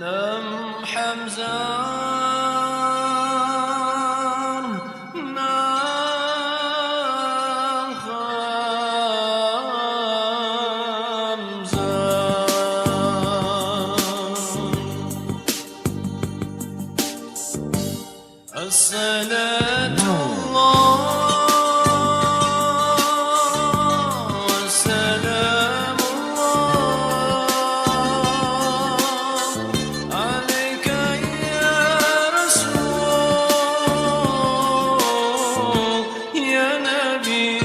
نم حمزان نم خمزان الصلاة الله والسلام الله عليك يا رسول يا نبي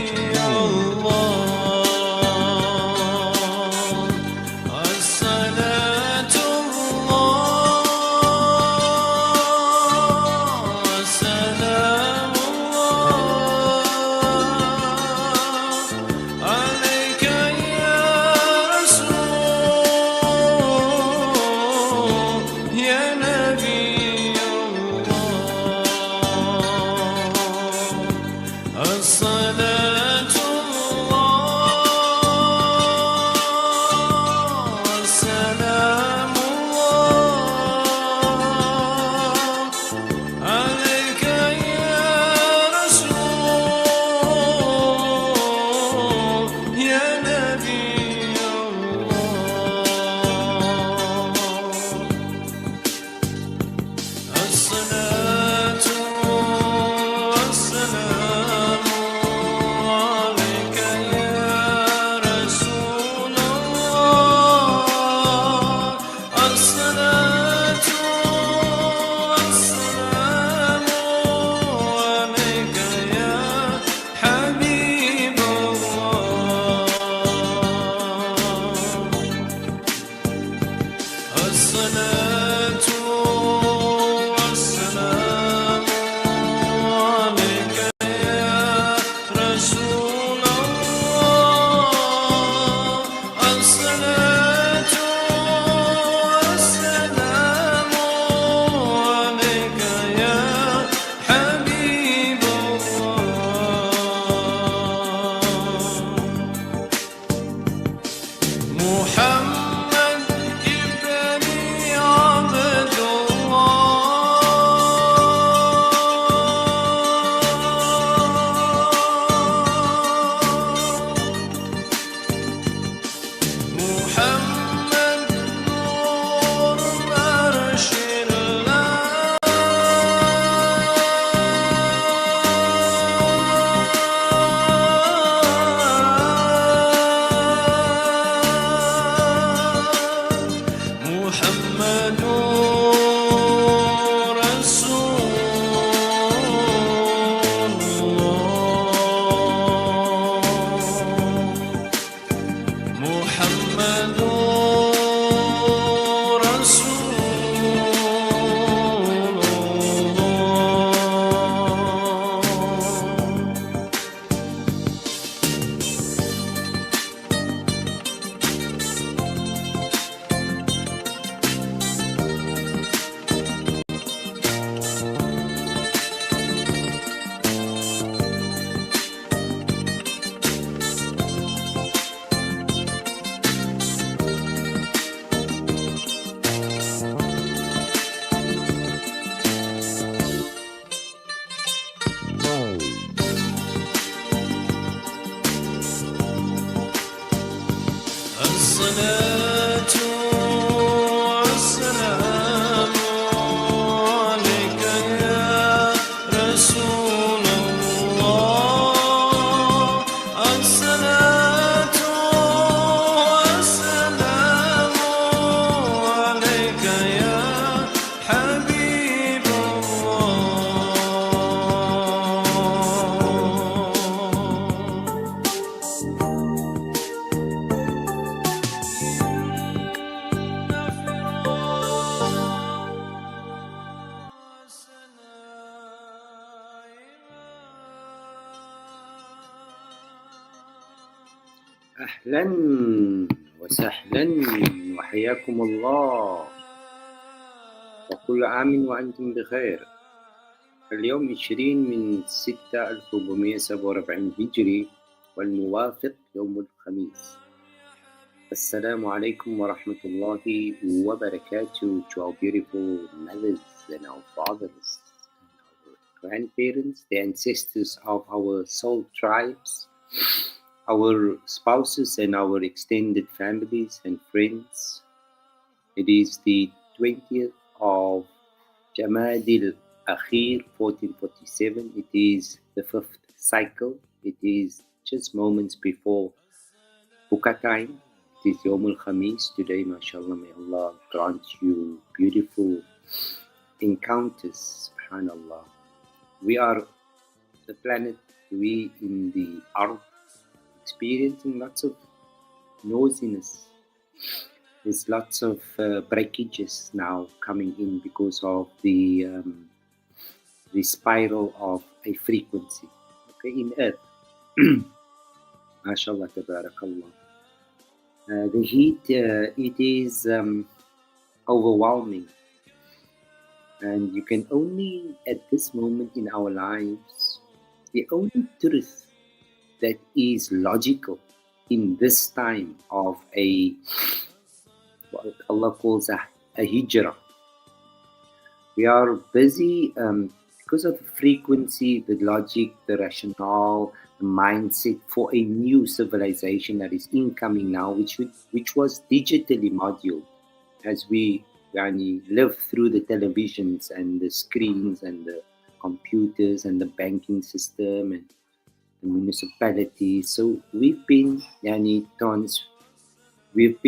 الله الصلاة الله والسلام الله عليك يا رسول يا نبي الله الصلاة الله والسلام الله عليك يا رسول يا نبي الله الصلاة والسلام عليك يا رسول الله الصلاة والسلام عليك يا حبيب الله الصلاة والسلام عليك يا رسول الله الصلاة والسلام عليك يا حبيب الله محمد ابن عبد الله محمد نور عرش الله محمد رسول الله محمد رسول الله الصلاة والسلام عليك يا رسول الله الصلاة والسلام عليك يا حبيب الله أهلا وسهلا وحياكم الله وكل عام وأنتم بخير. اليوم 20/6/1447 هجري والموافق يوم الخميس Assalamu alaikum wa rahmatullahi wa barakatuh to our beautiful mothers and our fathers, and our grandparents, the ancestors of our soul tribes, our spouses, and our extended families and friends. It is the 20th of Jamadil Akhir 1447. It is the fifth cycle. It is just moments before Buka time. It is Yom Khamis. Today, mashallah, may Allah grant you beautiful encounters, subhanallah. We are the planet, we in the earth, experiencing lots of noisiness. There's lots of breakages now coming in because of the spiral of a frequency, okay, in Earth. MashaAllah, tabarakallah. The heat, it is overwhelming, and you can only, at this moment in our lives, the only truth that is logical in this time of what Allah calls a hijrah. We are busy because of the frequency, the logic, the rationale, the mindset for a new civilization that is incoming now, which was digitally modeled as we live through the televisions and the screens and the computers and the banking system and the municipalities. So we've been transmutated, we've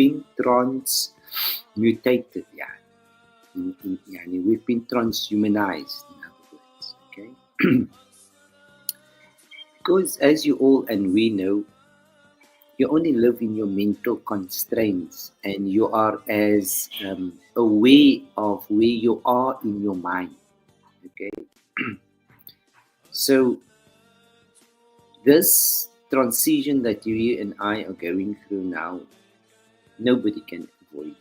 been transhumanized, in other words, okay? Because as you all and we know, you only live in your mental constraints, and you are as aware of where you are in your mind, okay? So this transition that you and I are going through now, nobody can avoid it.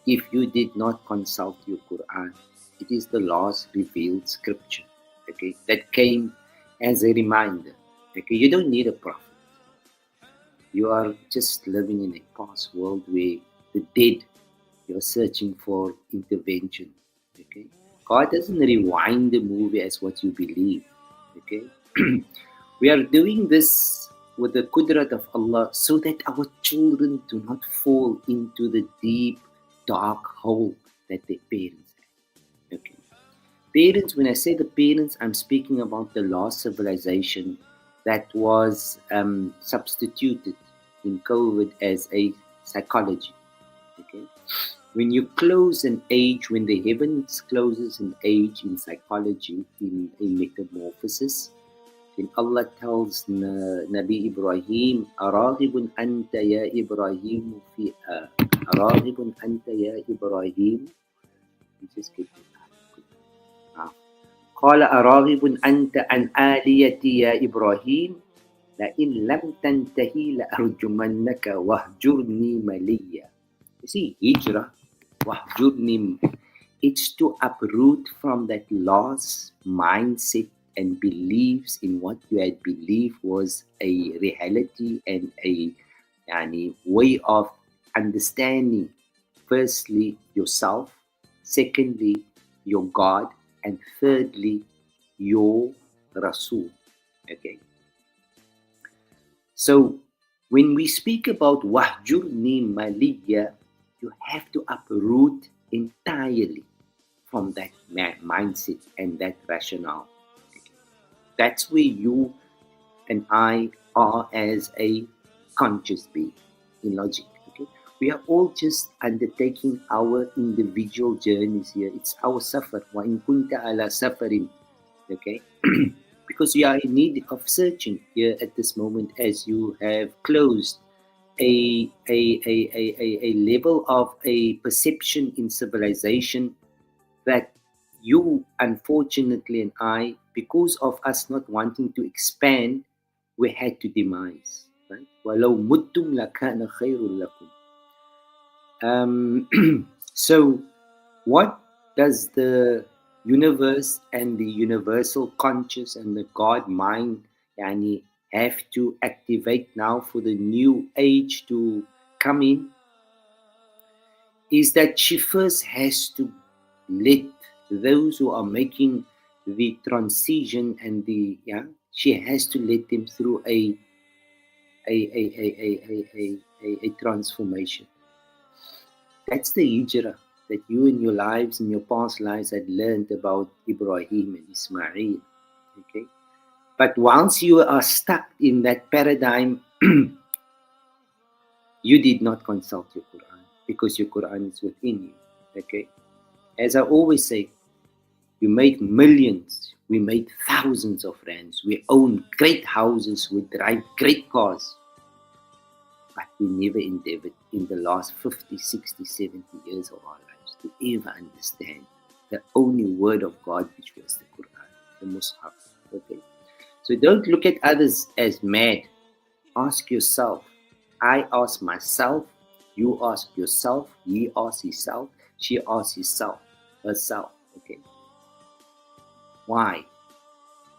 If you did not consult your Quran, it is the last revealed scripture, okay, that came as a reminder. Okay, you don't need a prophet. You are just living in a past world where the dead, you're searching for intervention. Okay, God doesn't rewind the movie as what you believe. Okay, we are doing this with the qudrat of Allah so that our children do not fall into the deep, dark hole that their parents had. Okay. Parents, when I say the parents, I'm speaking about the lost civilization that was substituted in COVID as a psychology. Okay. When you close an age, when the heavens closes an age in psychology, in a metamorphosis, then Allah tells Nabi Ibrahim, "Araghibun anta ya Ibrahim fi Araghibun anta ya Ibrahim." Just get it. قال أراغب أنت عن آليتي يا إبراهيم لئن لم تنتهي لأرجمنك واهجرني مليا. You see, hijrah, wahjurni, it's to uproot from that lost mindset and beliefs in what you had believed was a reality and a way of understanding, firstly, yourself, secondly, your God, and thirdly, your Rasul. Okay. So when we speak about wahjurni maliya, you have to uproot entirely from that mindset and that rationale. Okay. That's where you and I are as a conscious being in logic. Okay. We are all just undertaking our individual journeys here. It's our safar. Wa in kunta ala safarin. Okay. Because you are in need of searching here at this moment, as you have closed a level of a perception in civilization that you, unfortunately, and I, because of us not wanting to expand, we had to demise. Right? وَلَوْ مُتُّمْ لَكَانَ خَيْرٌ لَكُمْ. So what does the universe and the universal conscious and the God mind have to activate now for the new age to come in is that she first has to let those who are making the transition and she has to let them through a transformation. That's the hijrah that you in your lives, in your past lives, had learned about Ibrahim and Ismail. Okay, but once you are stuck in that paradigm, you did not consult your Quran because your Quran is within you. Okay, as I always say, we made millions, we made thousands of rands, we own great houses, we drive great cars, but we never endeavored in the last 50, 60, 70 years of our lives to ever understand the only word of God, which was the Quran, the Mus'haf. Okay, so don't look at others as mad. Ask yourself. I ask myself, you ask yourself, he asks himself, she asks herself. Okay. Why?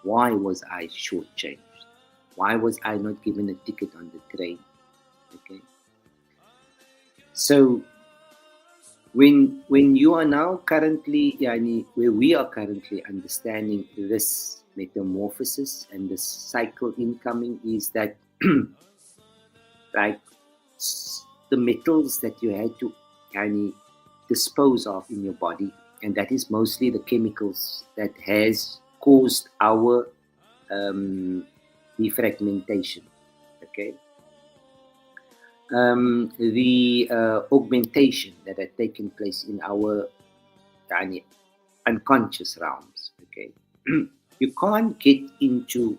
Why was I shortchanged? Why was I not given a ticket on the train? Okay. So when you are now currently, where we are currently understanding this metamorphosis and this cycle incoming is that like the metals that you had to dispose of in your body, and that is mostly the chemicals that has caused our defragmentation. Okay, the augmentation that had taken place in our unconscious realms. Okay, you can't get into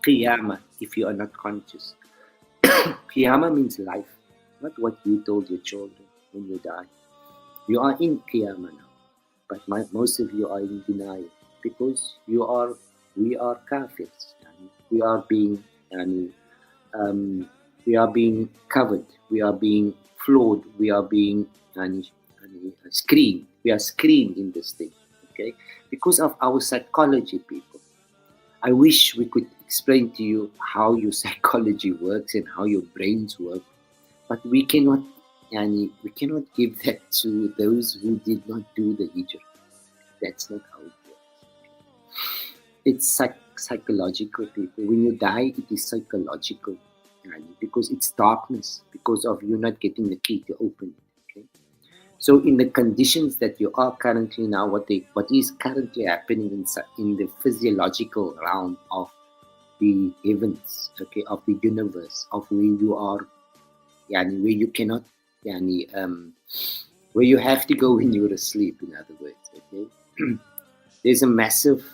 Qiyamah if you are not conscious. Qiyamah means life, not what you told your children when you die. You are in Qiyamah now, but most of you are in denial because we are kafirs. We are being covered. We are being flawed. We are being screened. We are screened in this thing, okay? Because of our psychology, people. I wish we could explain to you how your psychology works and how your brains work, but we cannot give that to those who did not do the hijrah. That's not how it works. It's psychological, people. When you die, it is psychological, because it's darkness, because of you not getting the key to open it. Okay. So in the conditions that you are currently now, what is currently happening in the physiological realm of the heavens, okay, of the universe, of where you are, where you cannot, where you have to go when you're asleep, in other words, okay. There's a massive,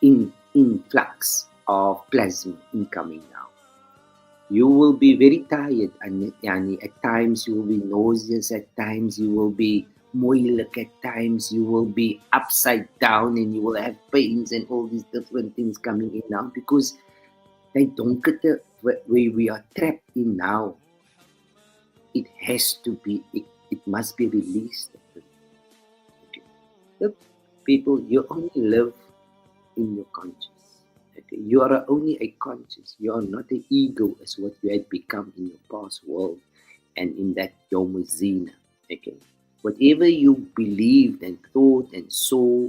influx of plasma incoming now. You will be very tired, and at times you will be nauseous, at times you will be moeilijk, at times you will be upside down and you will have pains and all these different things coming in now because they don't get the where we are trapped in now. It has to be, it must be released. Okay. Look, people, you only live in your conscious. Okay. You are only a conscious. You are not an ego as what you had become in your past world and in that Yomazina. Okay. Whatever you believed and thought and saw,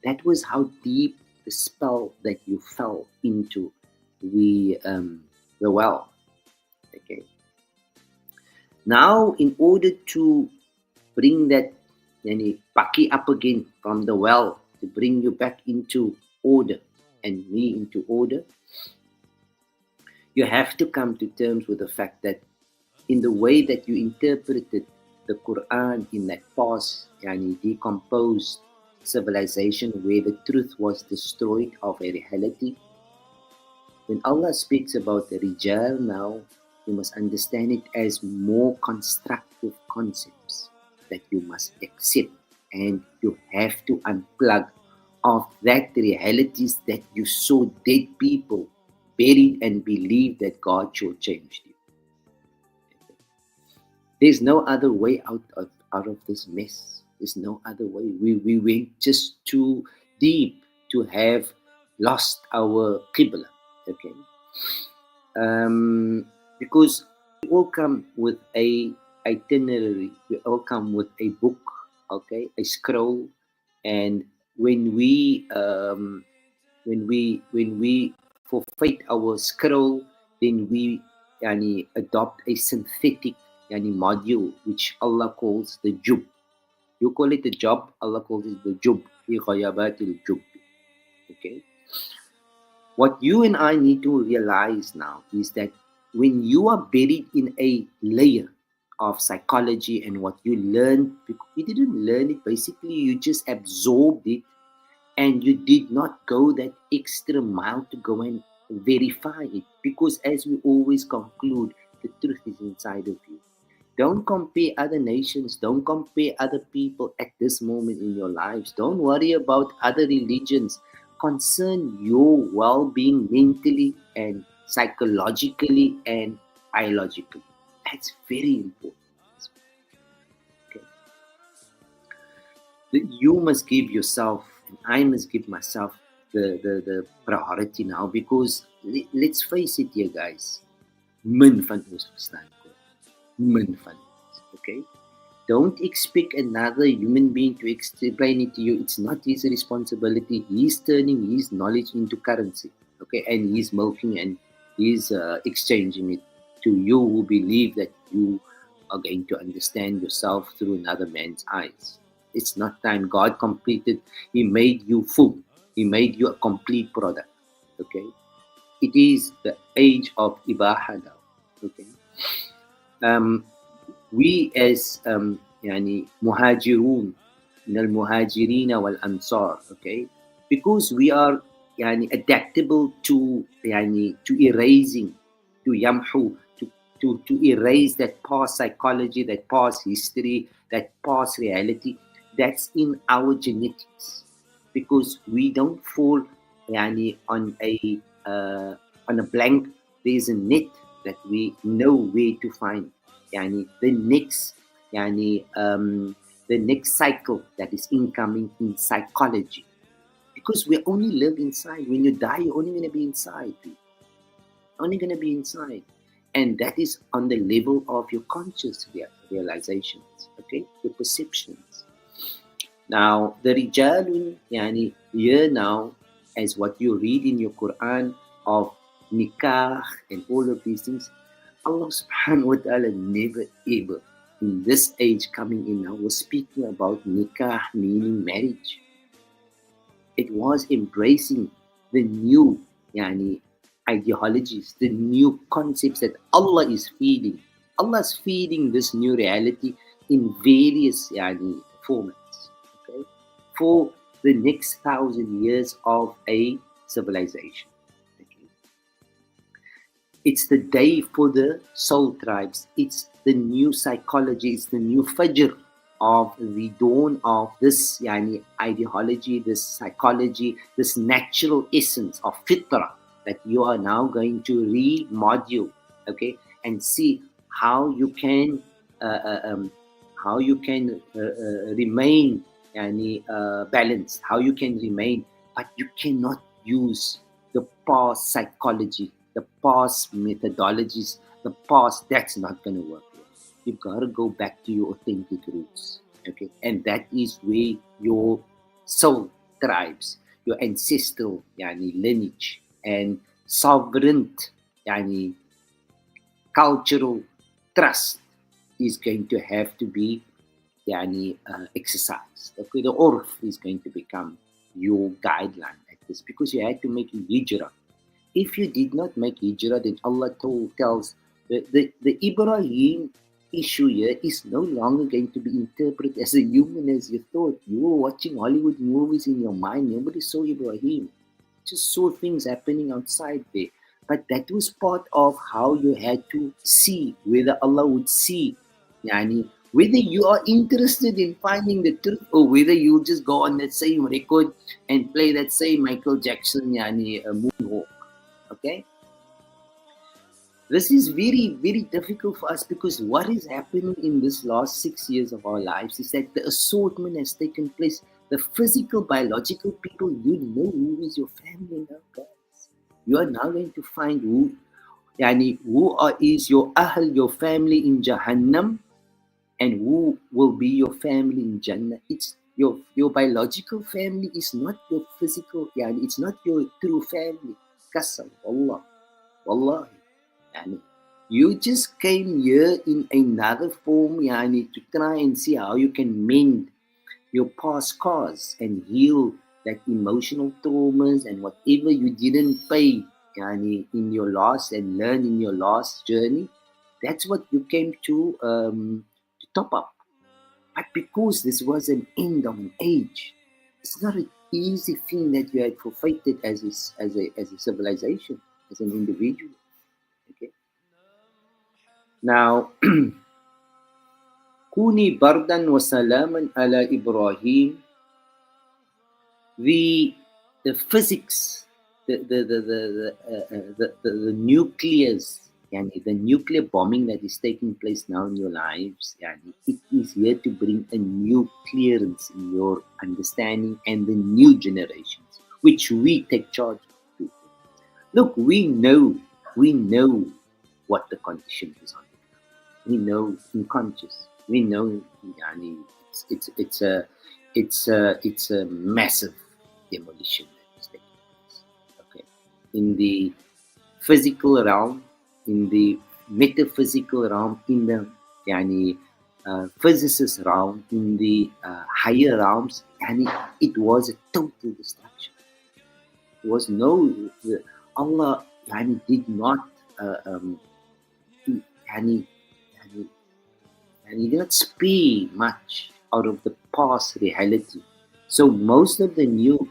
that was how deep the spell that you fell into the well. Okay. Now, in order to bring that Paki up again from the well, to bring you back into order and me into order, you have to come to terms with the fact that in the way that you interpreted the Quran in that past decomposed civilization where the truth was destroyed of a reality, when Allah speaks about the Rijal now, you must understand it as more constructive concepts that you must accept, and you have to unplug of that realities that you saw dead people buried and believe that God shortchanged you. There's no other way out of this mess. There's no other way. We went just too deep to have lost our qibla. Okay, because we all come with a itinerary. We all come with a book, okay, a scroll, and when we forfeit our scroll, then we adopt a synthetic module which Allah calls the jub. You call it the job, Allah calls it the jub. في غيابات الجب. Okay. What you and I need to realize now is that when you are buried in a layer of psychology and what you learned, you didn't learn it, basically, you just absorbed it and you did not go that extra mile to go and verify it. Because as we always conclude, the truth is inside of you. Don't compare other nations. Don't compare other people at this moment in your lives. Don't worry about other religions. Concern your well being mentally and psychologically and biologically. That's very important. Okay. You must give yourself, and I must give myself the priority now, because let's face it here, guys. Min van ons verstaan. Min van ons. Okay? Don't expect another human being to explain it to you. It's not his responsibility. He's turning his knowledge into currency. Okay? And he's milking and he's exchanging it to you who believe that you are going to understand yourself through another man's eyes. It's not time. God completed. He made you full. He made you a complete product. Okay? It is the age of Ibaha now. Okay? We as muhajirun, min al-muhajirin wal-ansar, okay, because we are adaptable to erasing, to yamhu, to erase that past psychology, that past history, that past reality that's in our genetics, because we don't fall on a blank. There's a net that we know where to find the next cycle that is incoming in psychology, because we only live inside. When you die, you're only going to be inside, only going to be inside, and that is on the level of your conscious realizations, okay, your perceptions. Now the rijalun here now, as what you read in your Quran of nikah and all of these things, Allah subhanahu wa ta'ala never ever in this age coming in now was speaking about nikah, meaning marriage. It was embracing the new ideologies, the new concepts that Allah is feeding. Allah is feeding this new reality in various formats, okay, for the next 1,000 years of a civilization. It's the day for the soul tribes. It's the new psychology. It's the new fajr of the dawn of this ideology, this psychology, this natural essence of fitra that you are now going to remodule, okay, and see how you can remain balanced, how you can remain, but you cannot use the past psychology, the past methodologies, the past. That's not going to work. You've got to go back to your authentic roots, okay? And that is where your soul tribes, your ancestral lineage and sovereign cultural trust is going to have to be exercised. Okay, the urf is going to become your guideline at this, because you had to make a hijrah. If you did not make hijrah, then Allah tells the Ibrahim issue here is no longer going to be interpreted as a human as you thought. You were watching Hollywood movies in your mind. Nobody saw Ibrahim. Just saw things happening outside there. But that was part of how you had to see whether Allah would see. Whether you are interested in finding the truth, or whether you just go on that same record and play that same Michael Jackson moonwalk. Okay? This is very, very difficult for us, because what is happening in this last 6 years of our lives is that the assortment has taken place. The physical, biological people, you know who is your family now, guys. You are now going to find is your ahl, your family in Jahannam, and who will be your family in Jannah. It's your biological family is not your physical, it's not your true family. Qasam, Allah, Wallahi. Yani, you just came here in another form, to try and see how you can mend your past scars and heal that emotional traumas and whatever you didn't pay in your last and learn in your last journey. That's what you came to top up. But because this was an end of an age, it's not an easy thing that you had forfeited as a civilization, as an individual. Okay. Now, Kuni bardan wa salaman ala Ibrahim. The physics, the nucleus, the nuclear bombing that is taking place now in your lives, it is here to bring a new clearance in your understanding and the new generations, which we take charge of. Look, we know what the condition is on. We know unconscious. We know, it's a massive demolition that is taking place. Okay, in the physical realm, in the metaphysical realm, in the physicist realm, in the higher realms, and it was a total destruction. There was no Allah did not he did not speak much out of the past reality. So most of the new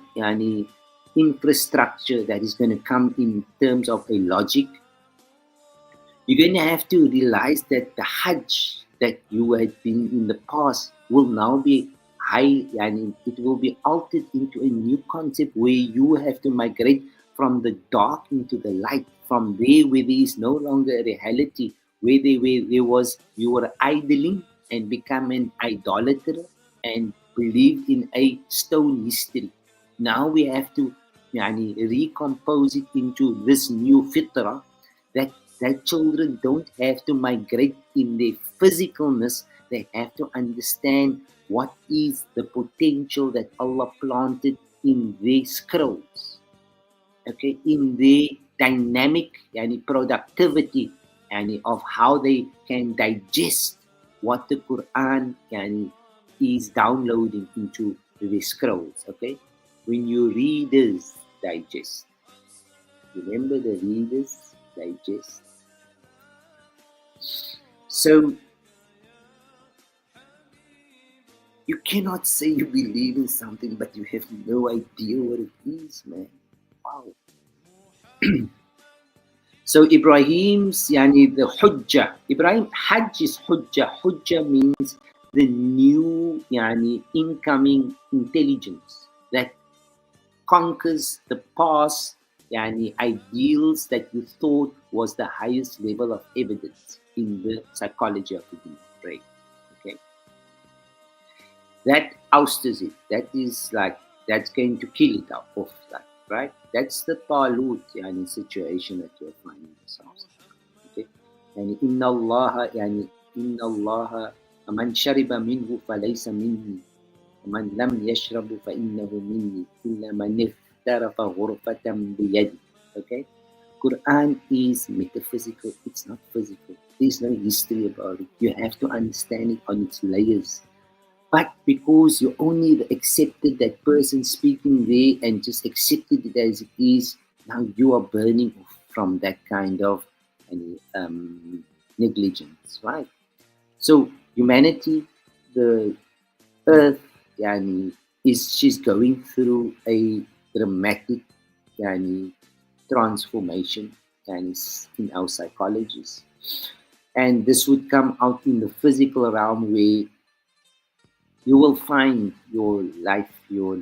infrastructure that is going to come in terms of a logic, you're going to have to realize that the Hajj that you had been in the past will now be high, and it will be altered into a new concept where you have to migrate from the dark into the light, from there where there is no longer a reality, where there was, you were idling and become an idolater and believed in a stone history. Now we have to recompose it into this new fitrah that children don't have to migrate in their physicalness. They have to understand what is the potential that Allah planted in their scrolls. Okay, in their dynamic productivity of how they can digest what the Quran is downloading into the scrolls. Okay, when your readers digest, remember the readers digest. So you cannot say you believe in something but you have no idea what it is, man. Wow. So Ibrahim's the Hujjah. Ibrahim Hajj is Hujjah. Hujjah means the new incoming intelligence that conquers the past ideals that you thought was the highest level of evidence in the psychology of the human brain. Okay, that ousters it. That is that's going to kill it off. Right? That's the talut situation that you're finding yourselves. Okay, and inna Allah man shariba minhu falaysa minni man lam yashrabu fa innahu minni illa man iftarafa ghurfatan biyadi. Okay, Quran is metaphysical, it's not physical. There's no history about it. You have to understand it on its layers. But because you only accepted that person speaking there and just accepted it as it is, now you are burning off from that kind of negligence, right? So humanity, the earth, she's going through a dramatic transformation in our psychologies. And this would come out in the physical realm where you will find your life, your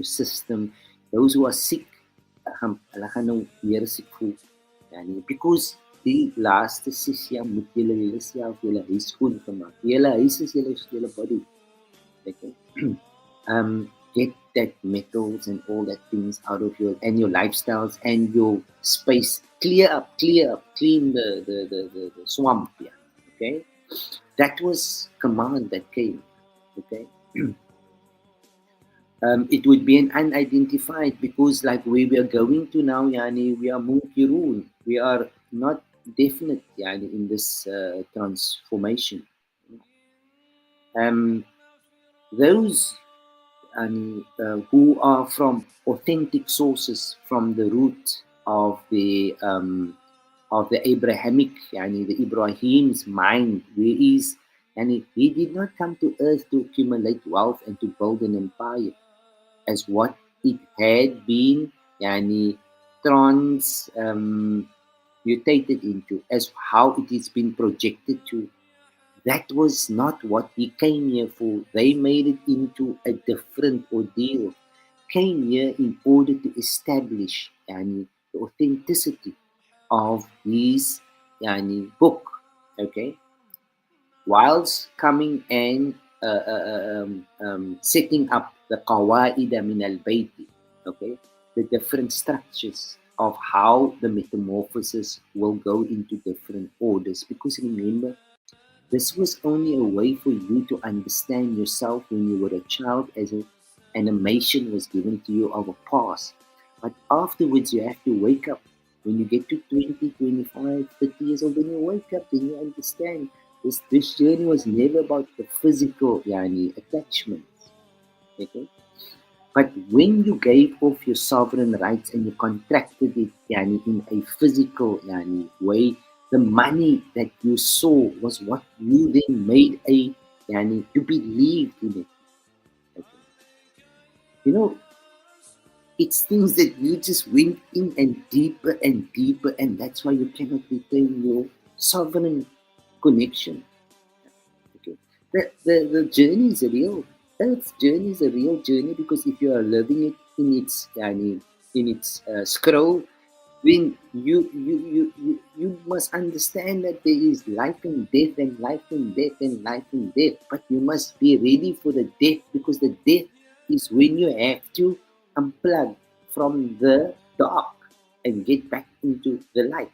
system, those who are sick, because die laaste 6 jaar moet julle self julle huis skoon gemaak. Julle huis is julle body. Okay. get that metals and all that things out of your lifestyles and your space. Clear up, clean the swamp. Yeah. Okay. That was command that came. Okay. It would be an unidentified because like where we are going to now, yani, we are munkirun. We are not definite, yani, in this transformation. Um, those who are from authentic sources, from the root of the Abrahamic, yani the Ibrahim's mind, where is, and he did not come to earth to accumulate wealth and to build an empire as what it had been, yani, mutated into, as how it is been projected to. That was not what he came here for. They made it into a different ordeal. Came here in order to establish, yani, the authenticity of his, yani, book. Okay, whilst coming and setting up the qawaida min al bayti, okay, the different structures of how the metamorphosis will go into different orders. Because remember, this was only a way for you to understand yourself when you were a child, as an animation was given to you of a past. But afterwards, you have to wake up. When you get to 20, 25, 30 years old, then you wake up, then you understand this journey was never about the physical, yani, attachments. Okay? But when you gave off your sovereign rights and you contracted it, yani, in a physical, yani, way, the money that you saw was what you then made a, yani, you believed in it. Okay. You know, it's things that you just went in and deeper, and that's why you cannot retain your sovereign connection. Okay. The journey is a real. Earth's journey is a real journey because if you are living it in its, yani, in its scroll, when you must understand that there is life and death and life and death and life and death, but you must be ready for the death, because the death is when you have to unplug from the dark and get back into the light.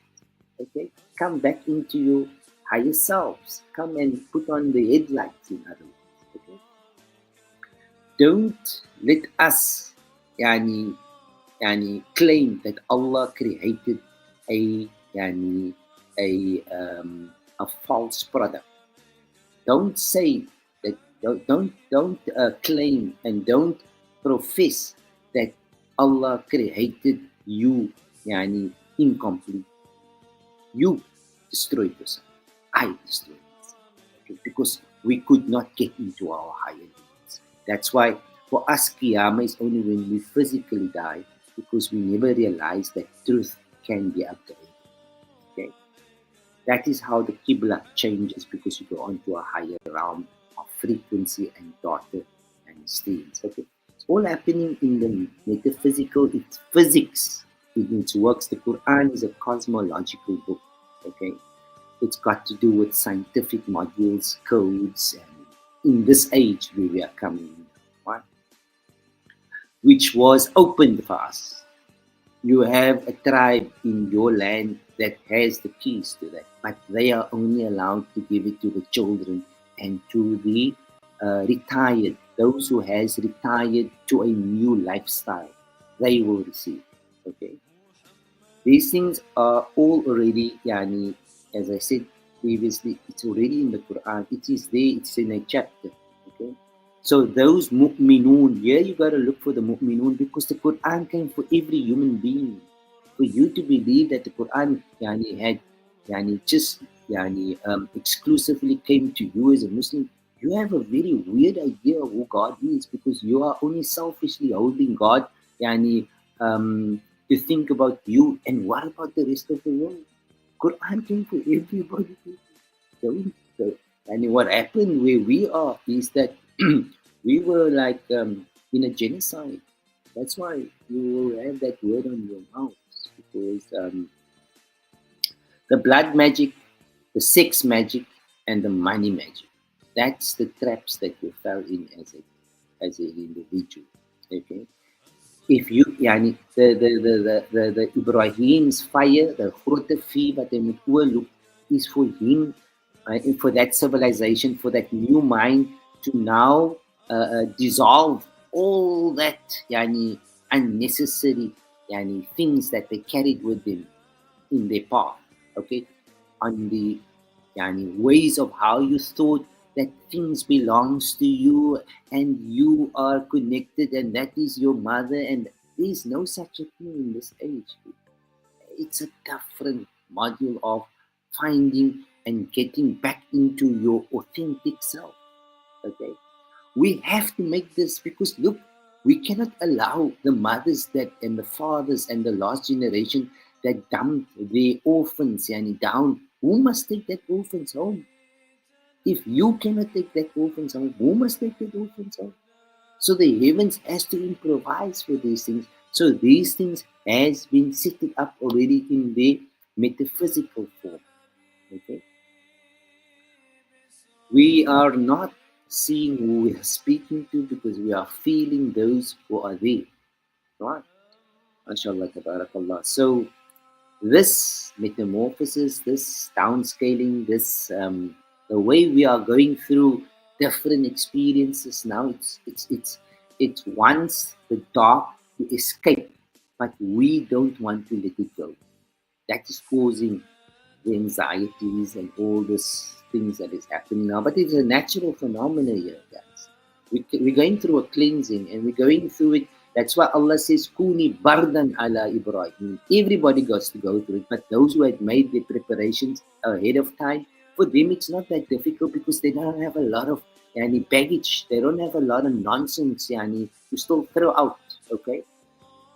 Okay, come back into your higher selves, come and put on the headlights, in other words. Okay, don't let us, yani, claim that Allah created a, yani, a false product. Don't say that. Don't claim and don't profess that Allah created you, yani, incomplete. You destroyed yourself. I destroyed myself. Okay? Because we could not get into our higher limits. That's why for us, Qiyamah is only when we physically die, because we never realize that truth can be upgraded. Okay? That is how the Qibla changes, because you go on to a higher realm of frequency and daughter and streams. Okay? It's all happening in the metaphysical, it's physics in its works. The Quran is a cosmological book. Okay? It's got to do with scientific modules, codes, and in this age where we are coming, right? Which was opened for us. You have a tribe in your land that has the keys to that, but they are only allowed to give it to the children and to the retired, those who has retired to a new lifestyle. They will receive. Okay, these things are all already, yani, as I said previously, it's already in the Quran. It is there. It's in a chapter. Okay. So those mu'minun, here you got to look for the mu'minun, because the Quran came for every human being. For you to believe that the Quran, yani, had, yani, just, yani, exclusively came to you as a Muslim, you have a very weird idea of who God is, because you are only selfishly holding God, yani, to think about you, and what about the rest of the world? Quran came for everybody. Don't, and what happened where we are is that we were like in a genocide. That's why you will have that word on your mouth, because the blood magic, the sex magic, and the money magic. That's the traps that you fell in as an individual. Okay. If you yani the Ibrahim's fire, the grote vuur wat hy moet oorloop, is for him, for that civilization, for that new mind to now dissolve all that yani unnecessary yani things that they carried with them in their path. Okay, on the yani ways of how you thought that things belongs to you and you are connected and that is your mother, and there is no such a thing in this age. It's a different module of finding and getting back into your authentic self. Okay, we have to make this because look, we cannot allow the mothers that and the fathers and the last generation that dumped their orphans yani down. Who must take that orphans home? If you cannot take that orphans home, who must take that orphans home? So the heavens has to improvise for these things. So these things has been set up already in the metaphysical form. Okay, we are not seeing who we are speaking to because we are feeling those who are there. Right? MashaAllah, tabarakallah. So this metamorphosis, this downscaling, this the way we are going through different experiences now, it wants the dark to escape, but we don't want to let it go. That is causing the anxieties and all these things that is happening now. But it's a natural phenomenon here, guys. We're going through a cleansing and we're going through it. That's why Allah says, Kuni bardan ala Ibrahim. Everybody goes to go through it, but those who had made their preparations ahead of time, for them it's not that difficult because they don't have a lot of yani, baggage. They don't have a lot of nonsense yani, to still throw out. Okay?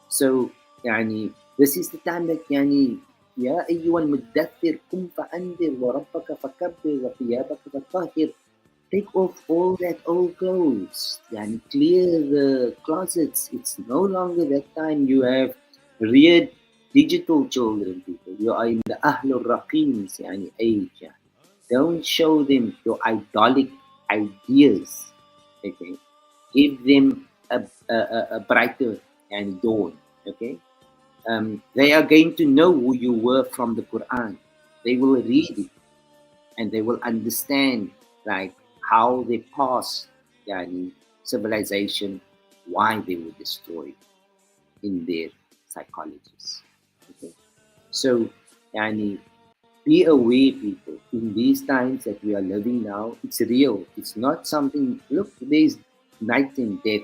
So, يعني this is the time that يعني يا أيها المدثر قم فأنذر وربك فكبر وثيابك فطهر. Take off all that old clothes and clear the closets. It's no longer that time you have reared digital children, people. You are in the Ahlul Raqims yani age. Yani. Don't show them your idolic ideas. Okay, give them a brighter and dawn. Okay, they are going to know who you were from the Quran. They will read it and they will understand like how they passed yani, civilization, why they were destroyed in their psychologies. Okay, so yani, be aware, people, in these times that we are living now, it's real. It's not something, look, there's night and death.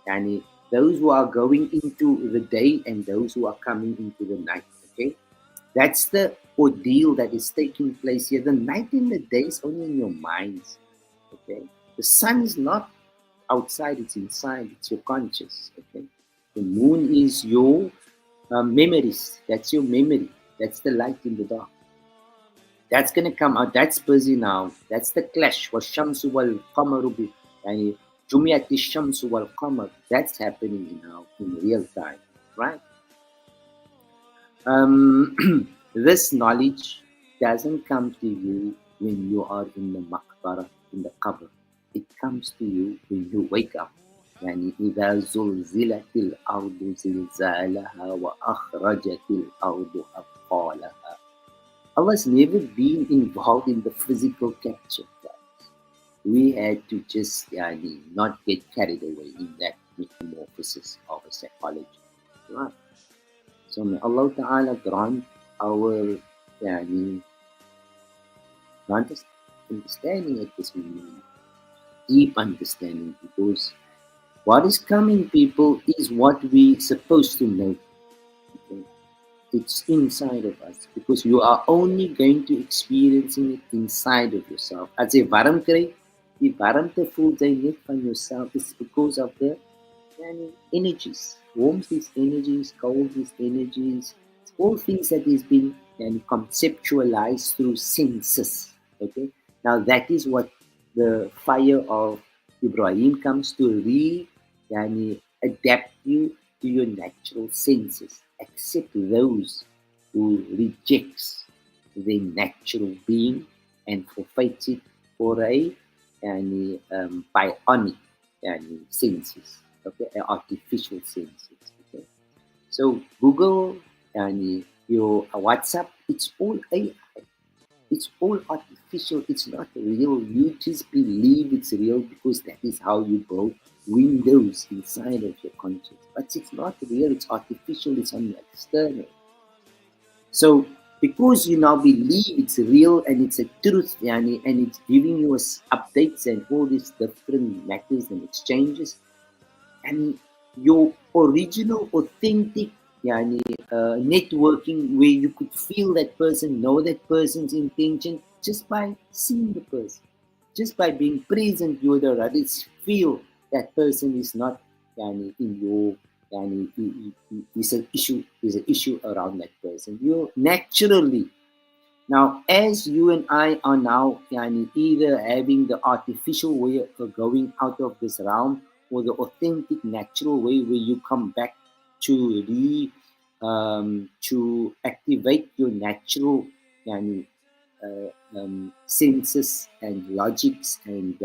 And those who are going into the day and those who are coming into the night. Okay? That's the ordeal that is taking place here. The night and the day is only in your minds. Okay? The sun is not outside, it's inside, it's your conscious. Okay? The moon is your memories. That's your memory. That's the light in the dark. That's gonna come out. That's busy now. That's the clash. وَالشَّمْسُ وَالْقَمَرُ يعني جُمِعَتِ الشَّمْسُ وَالْقَمَرُ. That's happening now in real time, right? This knowledge doesn't come to you when you are in the maqbara, in the qabr. It comes to you when you wake up. يعني إذا زلزلت الأرض زلزالها وأخرجت الأرض أثقالها. Allah's never been involved in the physical capture. Guys. We had to just yani, not get carried away in that metamorphosis of a psychology. Right? So may Allah Ta'ala grant our yani, grant us understanding at this moment, deep understanding, because what is coming, people, is what we supposed to know. Okay? It's inside of us because you are only going to experiencing it inside of yourself. As jy warm kry, die warmte voel jy net van yourself is because of the energies. Warmth is energies, cold is energies. It's all things that is being conceptualized through senses. Okay. Now that is what the fire of Ibrahim comes to adapt you to your natural senses. Except those who rejects the natural being and forfeits it for a bionic senses. okay, artificial senses. Okay, so Google and your WhatsApp, it's all AI. It's all artificial. It's not real. You just believe it's real because that is how you build windows inside of your conscience. But it's not real. It's artificial. It's on the external. So because you now believe it's real and it's a truth, yani, and it's giving you updates and all these different matters and exchanges, and your original, authentic, yani, networking where you could feel that person, know that person's intention just by seeing the person, just by being present, you would already feel that person is not, yani, in your, yani, is an issue around that person. You naturally now, as you and I are now, yani, either having the artificial way of going out of this realm or the authentic, natural way where you come back to to activate your natural, yani, senses and logics and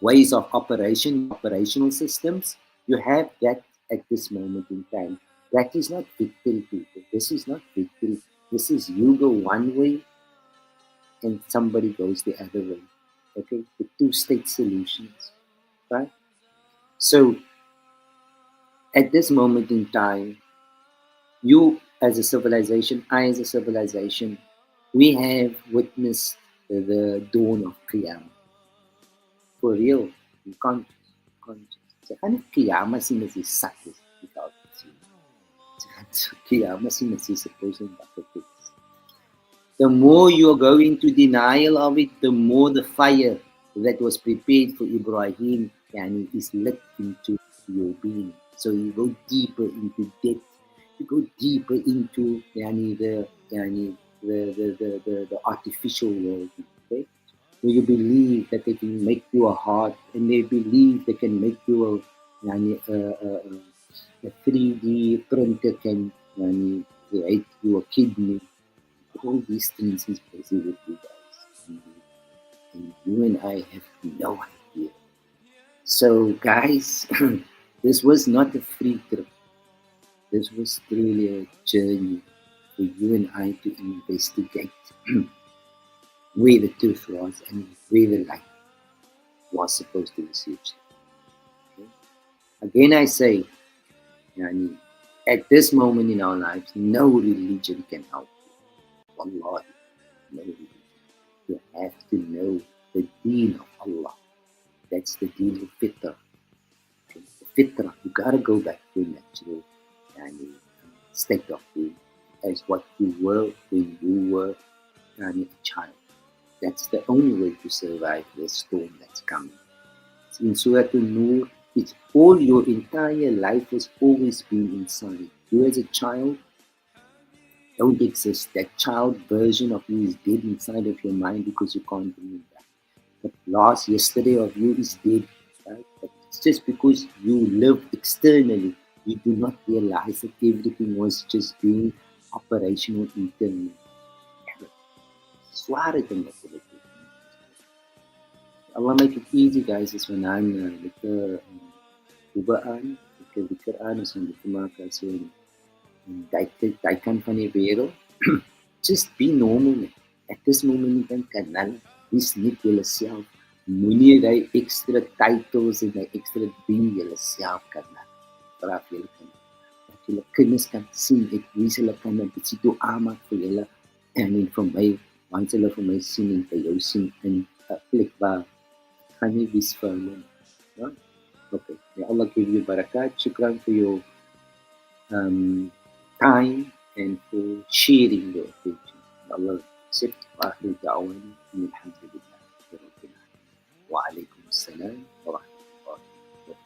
ways of operational systems. You have that at this moment in time. That is not victory, people. This is not victory. This is you go one way and somebody goes the other way. Okay? The two-state solutions. Right? So at this moment in time, you as a civilization, I as a civilization, we have witnessed the dawn of Qiyamah. For real. You can't. Jy gaan nie Qiyamah sien as jy sak is without sien. Qiyamah sien as jy suppose in bucket. The more you are going to denial of it, the more the fire that was prepared for Ibrahim yani, is lit into your being. So you go deeper into depth. You go deeper into yani, the artificial world. Okay? Where you believe that they can make you a heart, and they believe they can make you a 3D printer can create you a kidney. All these things is busy with you guys. And you and I have no idea. So, guys, this was not a free trip. This was truly a journey for you and I to investigate where the truth was and where the light was supposed to be. Okay? Again, I say, yani, at this moment in our lives, no religion can help you. Wallahi, no religion. You have to know the deen of Allah. That's the deen of fitrah. Okay? The fitrah, you gotta go back to your natural state of being as what you were when you were a child. That's the only way to survive the storm that's coming. It's in Surah An-Nur, it's all your entire life has always been inside. You as a child don't exist. That child version of you is dead inside of your mind because you can't remember that. The yesterday of you is dead. Right? But it's just because you live externally, you do not realize that everything was just being operational internally. Zware dinge vir dit. Allah make it easy, guys, is when I'm lekker aan, lekker aan is om dit te maak as jy die kant van die wereld. Just be normal, man. At this moment in time, kanal, wees net jyself. Moenie die extra titles en die extra ding jyself kanal. Vraag jylle kan. Dat jylle kinders kan sien, ek wees hulle kan een beetje toe aanmaak vir jylle. En vir my, want hulle vir my sien en vir jou sien in 'n plek waar gaan nie wees vir hulle. Ja? Okay. May Allah give you barakat. Shukran for your time and for sharing your attention. Allah accept wa akhiru da'wana alhamdulillah. Wa alaikum assalam wa rahmatullahi wa barakatuh.